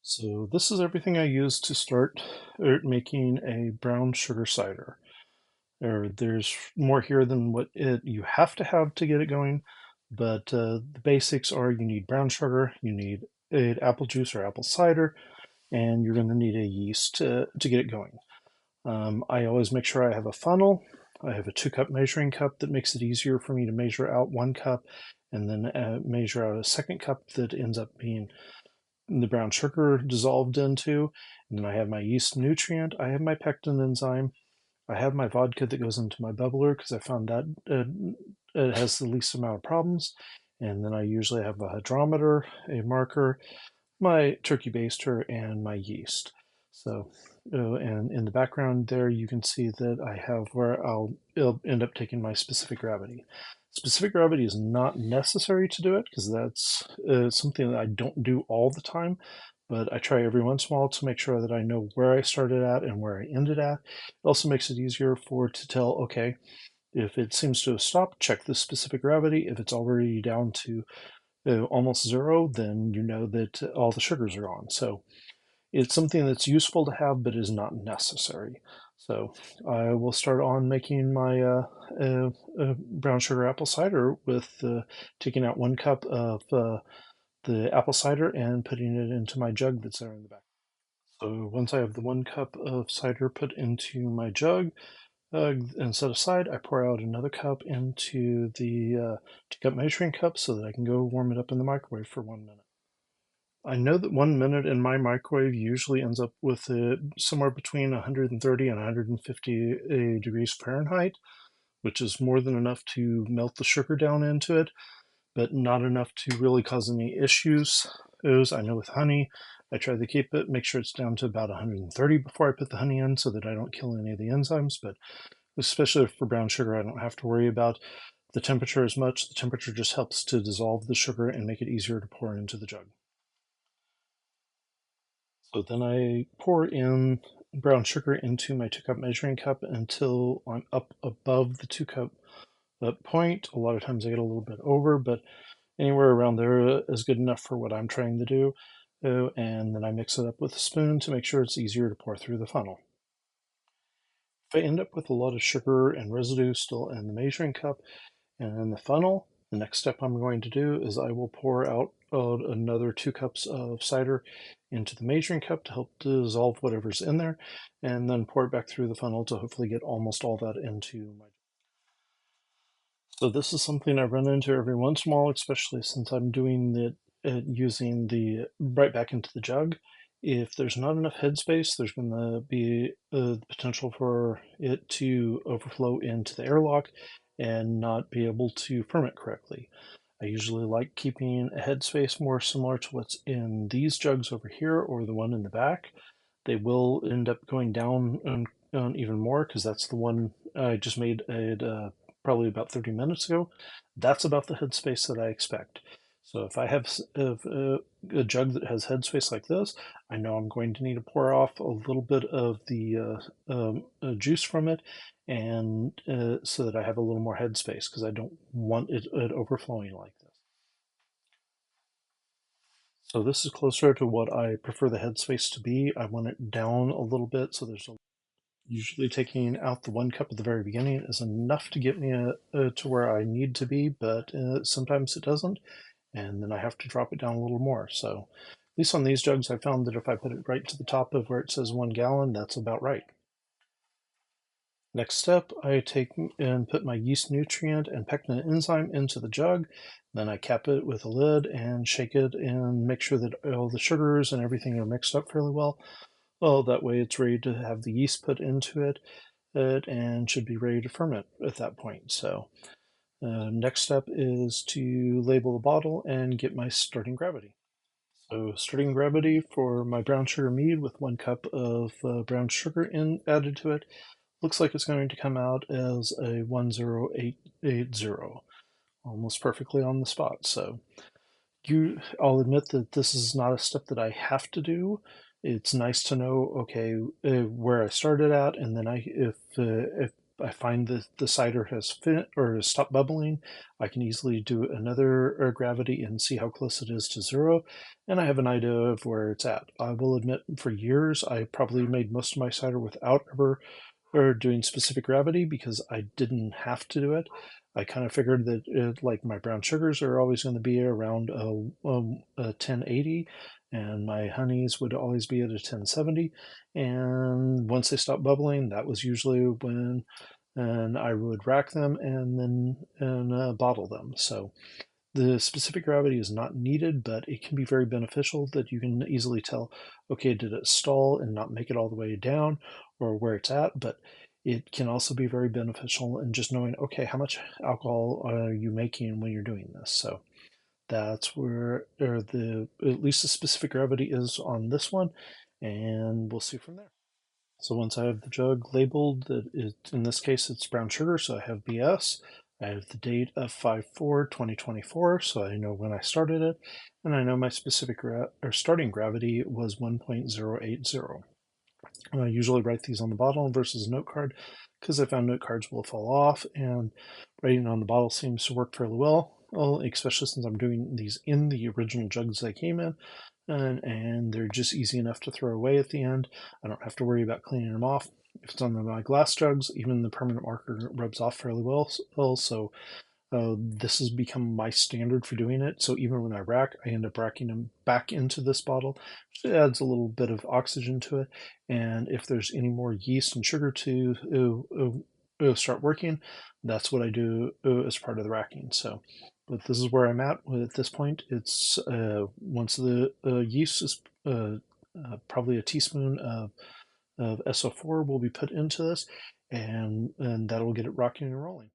So this is everything I use to start making a brown sugar cider. There's more here than what you have to get it going, but the basics are you need brown sugar, you need apple juice or apple cider, and you're going to need a yeast to get it going. I always make sure I have a funnel. I have a 2-cup measuring cup that makes it easier for me to measure out 1 cup and then measure out a second cup that ends up being the brown sugar dissolved into, and then I have my yeast nutrient, I have my pectin enzyme, I have my vodka that goes into my bubbler because I found that it has the least amount of problems, and then I usually have a hydrometer, a marker, my turkey baster, and my yeast. So, and in the background there, you can see that I have where it'll end up taking my specific gravity. Specific gravity is not necessary to do it because that's something that I don't do all the time, but I try every once in a while to make sure that I know where I started at and where I ended at. It also makes it easier to tell, okay, if it seems to have stopped, check the specific gravity. If it's already down to almost zero, then you know that all the sugars are gone. So it's something that's useful to have, but is not necessary. So I will start on making my brown sugar apple cider with taking out 1 cup of the apple cider and putting it into my jug that's there in the back. So once I have the 1 cup of cider put into my jug, and set aside, I pour out another cup into the 2-cup measuring cup so that I can go warm it up in the microwave for 1 minute. I know that 1 minute in my microwave usually ends up with somewhere between 130 and 150 degrees Fahrenheit, which is more than enough to melt the sugar down into it, but not enough to really cause any issues. I know with honey, I try to keep it, make sure it's down to about 130 before I put the honey in so that I don't kill any of the enzymes, but especially for brown sugar, I don't have to worry about the temperature as much. The temperature just helps to dissolve the sugar and make it easier to pour into the jug. So then I pour in brown sugar into my 2-cup measuring cup until I'm up above the 2-cup point. A lot of times I get a little bit over, but anywhere around there is good enough for what I'm trying to do. And then I mix it up with a spoon to make sure it's easier to pour through the funnel. If I end up with a lot of sugar and residue still in the measuring cup and in the funnel, the next step I'm going to do is I will pour out another 2 cups of cider into the measuring cup to help dissolve whatever's in there, and then pour it back through the funnel to hopefully get almost all that into my. So this is something I run into every once in a while, especially since I'm doing using the right back into the jug. If there's not enough headspace, there's going to be the potential for it to overflow into the airlock and not be able to ferment correctly. I usually like keeping a headspace more similar to what's in these jugs over here or the one in the back. They will end up going down on even more because that's the one I just made at probably about 30 minutes ago. That's about the headspace that I expect. So if I have a jug that has headspace like this, I know I'm going to need to pour off a little bit of the juice from it, and so that I have a little more headspace because I don't want it overflowing like this. So this is closer to what I prefer the headspace to be. I want it down a little bit, so there's usually taking out the 1 cup at the very beginning is enough to get me to where I need to be, but sometimes it doesn't, and then I have to drop it down a little more. So at least on these jugs, I found that if I put it right to the top of where it says 1 gallon, that's about right. Next step, I take and put my yeast nutrient and pectin enzyme into the jug. Then I cap it with a lid and shake it and make sure that all the sugars and everything are mixed up fairly well. Well, that way it's ready to have the yeast put into it and should be ready to ferment at that point. So next step is to label the bottle and get my starting gravity. So starting gravity for my brown sugar mead with 1 cup of brown sugar added to it looks like it's going to come out as a 10880, almost perfectly on the spot. So I'll admit that this is not a step that I have to do. It's nice to know, okay, where I started at, and then if I find that the cider has stopped bubbling, I can easily do another gravity and see how close it is to zero, and I have an idea of where it's at. I will admit, for years, I probably made most of my cider without ever doing specific gravity because I didn't have to do it. I kind of figured that like my brown sugars are always going to be around a 1080, and my honeys would always be at a 1070. And once they stopped bubbling, that was usually when and I would rack them and then bottle them. So the specific gravity is not needed, but it can be very beneficial that you can easily tell, okay, did it stall and not make it all the way down or where it's at? But it can also be very beneficial in just knowing, okay, how much alcohol are you making when you're doing this? So that's where at least the specific gravity is on this one, and we'll see from there. So once I have the jug labeled, that it, in this case it's brown sugar, so I have BS. I have the date of 5/4/2024, so I know when I started it, and I know my specific starting gravity was 1.080. I usually write these on the bottle versus a note card because I found note cards will fall off, and writing on the bottle seems to work fairly well, especially since I'm doing these in the original jugs they came in, and they're just easy enough to throw away at the end. I don't have to worry about cleaning them off. If it's on my glass jugs, even the permanent marker rubs off fairly well, so this has become my standard for doing it. So even when I rack, I end up racking them back into this bottle, which adds a little bit of oxygen to it. And if there's any more yeast and sugar to start working, that's what I do as part of the racking. So, but this is where I'm at this point. It's once the yeast is probably a teaspoon of S-04 will be put into this, and that will get it rocking and rolling.